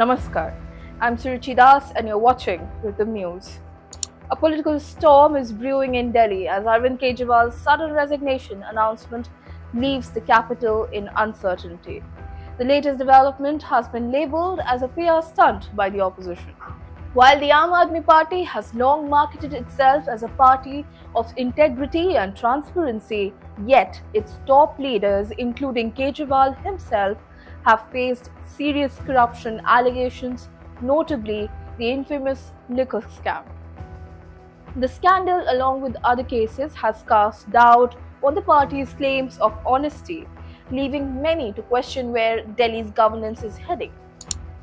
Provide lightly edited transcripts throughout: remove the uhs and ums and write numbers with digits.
Namaskar, I'm Suruchi Das and you're watching Rhythm News. A political storm is brewing in Delhi as Arvind Kejriwal's sudden resignation announcement leaves the capital in uncertainty. The latest development has been labelled as a PR stunt by the opposition. While the Aam Aadmi Party has long marketed itself as a party of integrity and transparency, yet its top leaders, including Kejriwal himself, have faced serious corruption allegations, notably the infamous liquor scam. The scandal, along with other cases, has cast doubt on the party's claims of honesty, leaving many to question where Delhi's governance is heading.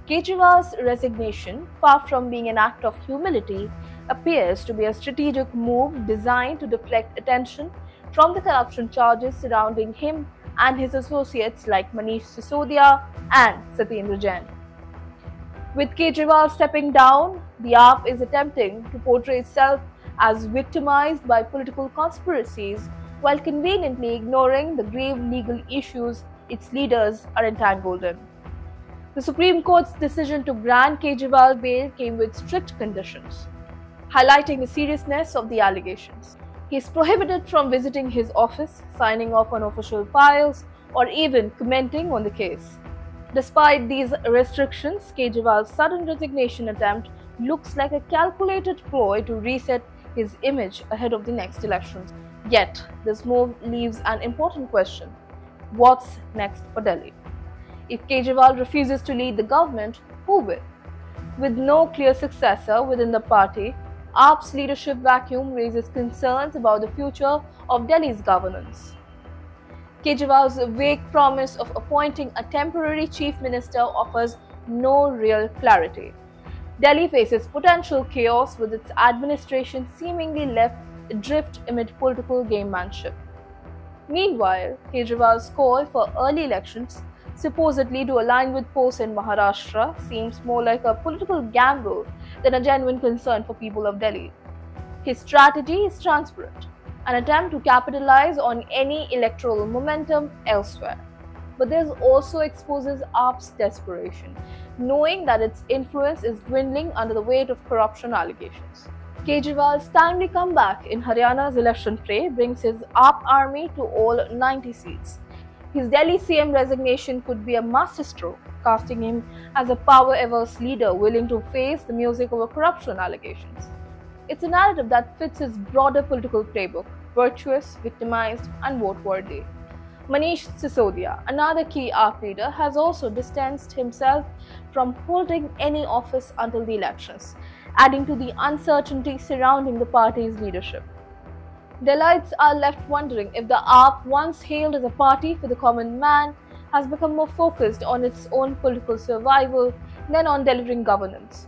Kejriwal's resignation, far from being an act of humility, appears to be a strategic move designed to deflect attention from the corruption charges surrounding him and his associates like Manish Sisodia and Satyendra Jain. With Kejriwal stepping down, the AAP is attempting to portray itself as victimized by political conspiracies while conveniently ignoring the grave legal issues its leaders are entangled in. The Supreme Court's decision to grant Kejriwal bail came with strict conditions, highlighting the seriousness of the allegations. He is prohibited from visiting his office, signing off on official files, or even commenting on the case. Despite these restrictions, Kejriwal's sudden resignation attempt looks like a calculated ploy to reset his image ahead of the next elections. Yet, this move leaves an important question: what's next for Delhi? If Kejriwal refuses to lead the government, who will? With no clear successor within the party, AAP's leadership vacuum raises concerns about the future of Delhi's governance. Kejriwal's vague promise of appointing a temporary chief minister offers no real clarity. Delhi faces potential chaos with its administration seemingly left adrift amid political gamemanship. Meanwhile, Kejriwal's call for early elections, supposedly to align with polls in Maharashtra, seems more like a political gamble than a genuine concern for people of Delhi. His strategy is transparent, an attempt to capitalize on any electoral momentum elsewhere. But this also exposes AAP's desperation, knowing that its influence is dwindling under the weight of corruption allegations. Kejriwal's timely comeback in Haryana's election fray brings his AAP army to all 90 seats. His Delhi CM resignation could be a masterstroke, casting him as a power-averse leader willing to face the music over corruption allegations. It's a narrative that fits his broader political playbook: virtuous, victimized, and vote-worthy. Manish Sisodia, another key AAP leader, has also distanced himself from holding any office until the elections, adding to the uncertainty surrounding the party's leadership. Delhiites are left wondering if the AAP, once hailed as a party for the common man, has become more focused on its own political survival than on delivering governance.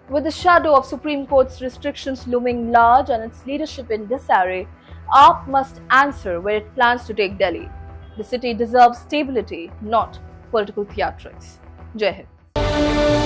With the shadow of Supreme Court's restrictions looming large and its leadership in disarray, AAP must answer where it plans to take Delhi. The city deserves stability, not political theatrics. Jai Hind.